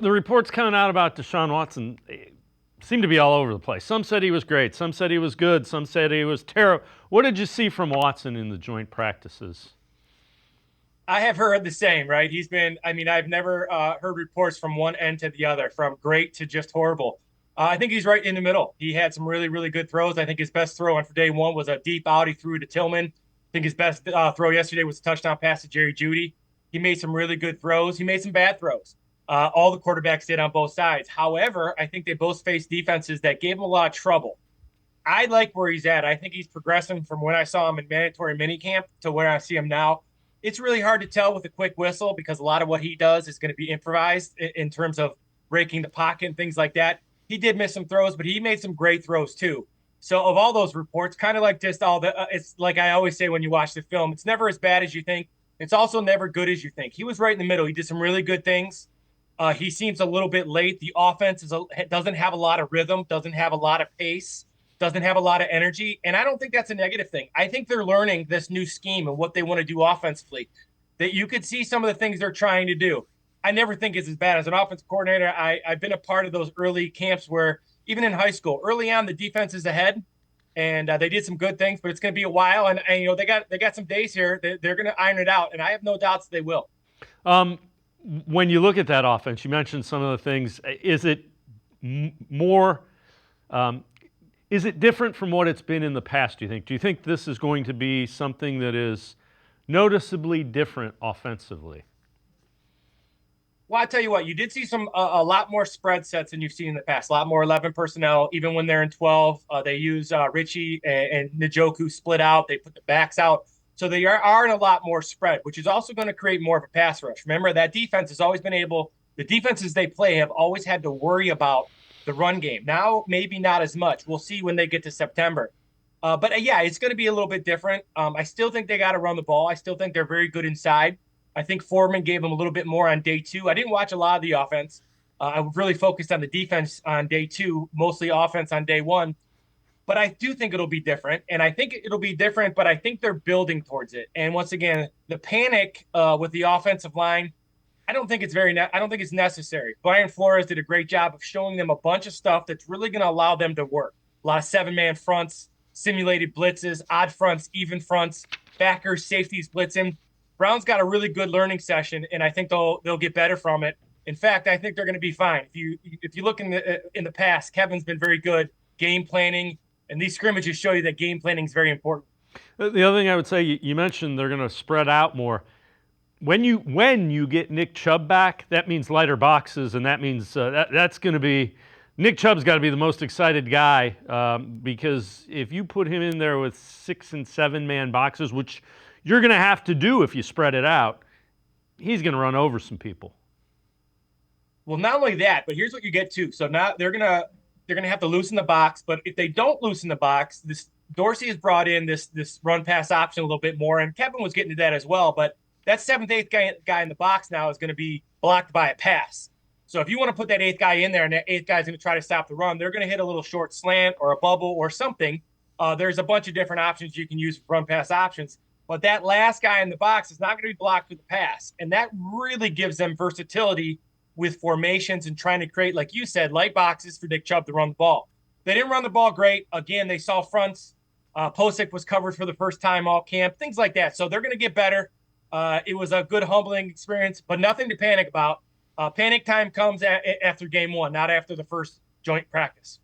The reports coming out about Deshaun Watson seem to be all over the place. Some said he was great. Some said he was good. Some said he was terrible. What did you see from Watson in the joint practices? I have heard the same, right? I've never heard reports from one end to the other, from great to just horrible. I think he's right in the middle. He had some really, really good throws. I think his best throw on for day one was a deep out he threw to Tillman. I think his best throw yesterday was a touchdown pass to Jerry Jeudy. He made some really good throws. He made some bad throws. All the quarterbacks did on both sides. However, I think they both faced defenses that gave him a lot of trouble. I like where he's at. I think he's progressing from when I saw him in mandatory minicamp to where I see him now. It's really hard to tell with a quick whistle because a lot of what he does is going to be improvised in terms of breaking the pocket and things like that. He did miss some throws, but he made some great throws too. So of all those reports, kind of like just all the, it's like I always say when you watch the film, it's never as bad as you think. It's also never good as you think. He was right in the middle. He did some really good things. He seems a little bit late. The offense doesn't have a lot of rhythm, doesn't have a lot of pace, doesn't have a lot of energy. And I don't think that's a negative thing. I think they're learning this new scheme and what they want to do offensively. That you could see some of the things they're trying to do. I never think it's as bad as an offensive coordinator. I've been a part of those early camps where, even in high school, early on, the defense is ahead. And they did some good things, but it's going to be a while. And they got some days here. They're going to iron it out, and I have no doubts they will. Um, when you look at that offense, you mentioned some of the things. Is it more? Um, is it different from what it's been in the past? Do you think? Do you think this is going to be something that is noticeably different offensively? Well, I tell you what, you did see a lot more spread sets than you've seen in the past. A lot more 11 personnel, even when they're in 12. They use Richie and Njoku split out. They put the backs out, so they are in a lot more spread, which is also going to create more of a pass rush. Remember that defense has always been able. The defenses they play have always had to worry about the run game. Now, maybe not as much. We'll see when they get to September. But yeah, it's going to be a little bit different. I still think they got to run the ball. I still think they're very good inside. I think Foreman gave them a little bit more on day two. I didn't watch a lot of the offense. I really focused on the defense on day two, mostly offense on day one. But I do think it'll be different. And I think it'll be different, but I think they're building towards it. And once again, the panic with the offensive line, I don't think it's necessary. Brian Flores did a great job of showing them a bunch of stuff that's really going to allow them to work. A lot of 7-man fronts, simulated blitzes, odd fronts, even fronts, backers, safeties blitzing. Brown's got a really good learning session, and I think they'll get better from it. In fact, I think they're going to be fine. If you look in the past, Kevin's been very good game planning, and these scrimmages show you that game planning is very important. The other thing I would say, you mentioned they're going to spread out more. When you get Nick Chubb back, that means lighter boxes, and that means that's going to be Nick Chubb's got to be the most excited guy because if you put him in there with 6 and 7-man boxes, which you're going to have to do if you spread it out, he's going to run over some people. Well, not only that, but here's what you get too. So now they're gonna have to loosen the box. But if they don't loosen the box, this Dorsey has brought in this run pass option a little bit more, and Kevin was getting to that as well. But that seventh, eighth guy in the box now is going to be blocked by a pass. So if you want to put that eighth guy in there, and that eighth guy is going to try to stop the run, they're going to hit a little short slant or a bubble or something. There's a bunch of different options you can use for run pass options. But that last guy in the box is not going to be blocked with the pass, and that really gives them versatility with formations and trying to create, like you said, light boxes for Nick Chubb to run the ball. They didn't run the ball great. Again, they saw fronts. Posick was covered for the first time all camp, things like that. So they're going to get better. It was a good, humbling experience, but nothing to panic about. Panic time comes after game one, not after the first joint practice.